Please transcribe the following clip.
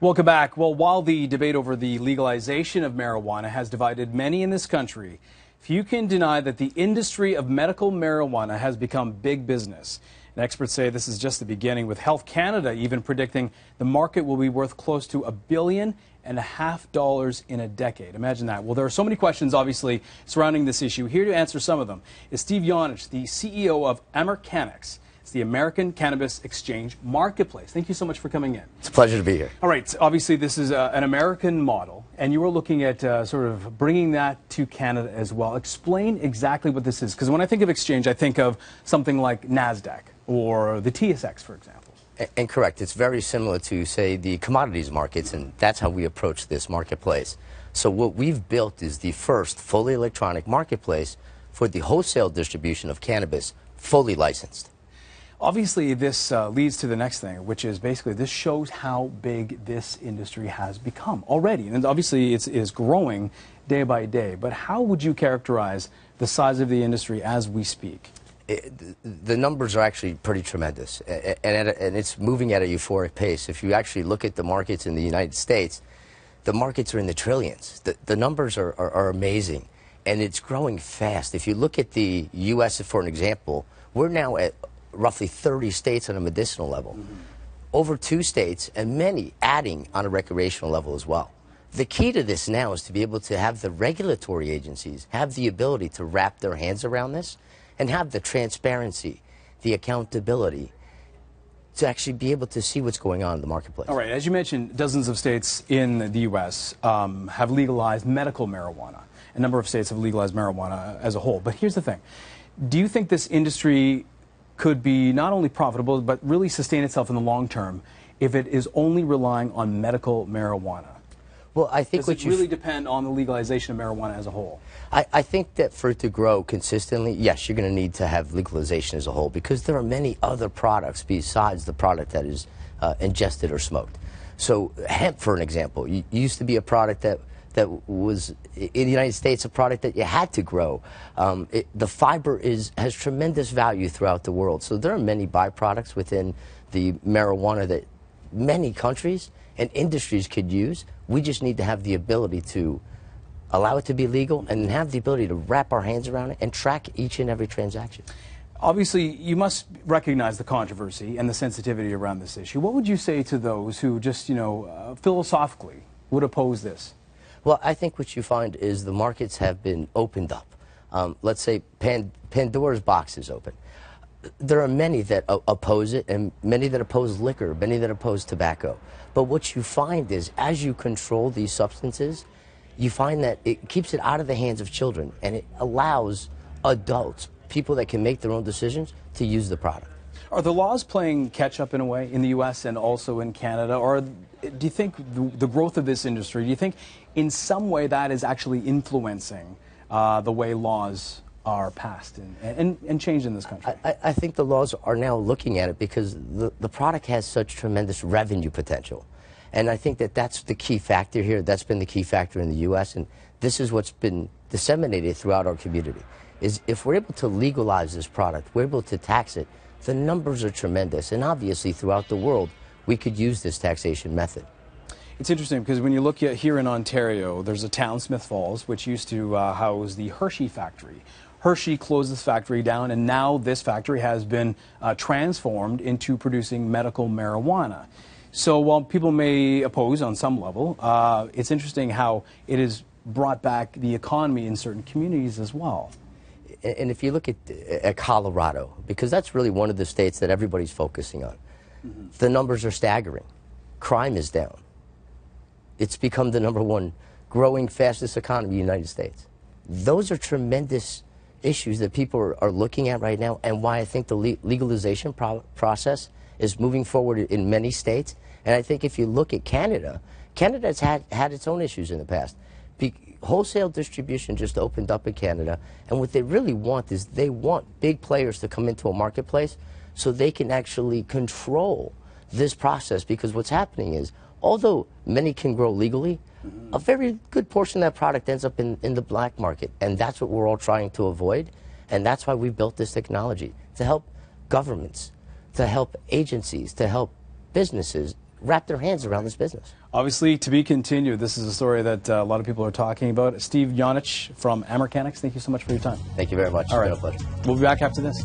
Welcome back. Well, while the debate over the legalization of marijuana has divided many in this country, few can deny that the industry of medical marijuana has become big business. And experts say this is just the beginning, with Health Canada even predicting the market will be worth close to $1.5 billion in a decade. Imagine that. Well, there are so many questions, obviously, surrounding this issue. Here to answer some of them is Steve Janjic, the CEO of Americanix. It's the American Cannabis Exchange Marketplace. Thank you so much for coming in. It's a pleasure to be here. All right. Obviously, this is an American model, and you were looking at sort of bringing that to Canada as well. Explain exactly what this is, because when I think of exchange, I think of something like NASDAQ or the TSX, for example. And correct. It's very similar to, say, the commodities markets, and that's how we approach this marketplace. So what we've built is the first fully electronic marketplace for the wholesale distribution of cannabis, fully licensed. Obviously, this leads to the next thing, which is basically this shows how big this industry has become already. And obviously, it is growing day by day. But how would you characterize the size of the industry as we speak? The numbers are actually pretty tremendous, and it's moving at a euphoric pace. If you actually look at the markets in the United States, the markets are in the trillions. The numbers are amazing, and it's growing fast. If you look at the U.S., for an example, we're now at roughly 30 states on a medicinal level, over 2 states, and many adding on a recreational level as well. The key to this now is to be able to have the regulatory agencies have the ability to wrap their hands around this and have the transparency, the accountability to actually be able to see what's going on in the marketplace. All right, as you mentioned, dozens of states in the U.S. Have legalized medical marijuana. A number of states have legalized marijuana as a whole. But here's the thing. Do you think this industry could be not only profitable, but really sustain itself in the long term if it is only relying on medical marijuana? Well, I think does it really depend on the legalization of marijuana as a whole? I think that for it to grow consistently, yes, you're going to need to have legalization as a whole, because there are many other products besides the product that is ingested or smoked. So hemp, for an example, used to be a product that was, in the United States, a product that you had to grow. The fiber has tremendous value throughout the world. So there are many byproducts within the marijuana that many countries and industries could use. We just need to have the ability to allow it to be legal and have the ability to wrap our hands around it and track each and every transaction. Obviously, you must recognize the controversy and the sensitivity around this issue. What would you say to those who just, philosophically would oppose this? Well, I think what you find is the markets have been opened up. Let's say Pandora's box is open. There are many that oppose it, and many that oppose liquor, many that oppose tobacco. But what you find is, as you control these substances, you find that it keeps it out of the hands of children, and it allows adults, people that can make their own decisions, to use the product. Are the laws playing catch-up in a way in the U.S. and also in Canada? Or do you think the growth of this industry, do you think in some way that is actually influencing the way laws are passed and changed in this country? I think the laws are now looking at it because the product has such tremendous revenue potential. And I think that that's the key factor here. That's been the key factor in the U.S. And this is what's been disseminated throughout our community, is if we're able to legalize this product, we're able to tax it, the numbers are tremendous. And obviously throughout the world, we could use this taxation method. It's interesting because when you look at here in Ontario, there's a town, Smith Falls, which used to house the Hershey factory. Hershey closed this factory down, and now this factory has been transformed into producing medical marijuana. So while people may oppose on some level, it's interesting how it has brought back the economy in certain communities as well. And if you look at Colorado, because that's really one of the states that everybody's focusing on, the numbers are staggering. Crime is down. It's become the #1 growing fastest economy in the United States. Those are tremendous issues that people are looking at right now, and why I think the legalization process is moving forward in many states. And I think if you look at Canada, Canada's had its own issues in the past. Wholesale distribution just opened up in Canada, and what they really want is they want big players to come into a marketplace so they can actually control this process, because what's happening is, although many can grow legally, a very good portion of that product ends up in the black market, and that's what we're all trying to avoid. And that's why we built this technology, to help governments, to help agencies, to help businesses wrap their hands around this business. Obviously, to be continued. This is a story that a lot of people are talking about. Steve Janjic from Americanics, thank you so much for your time. Thank you very much. All right. It's been a pleasure. We'll be back after this.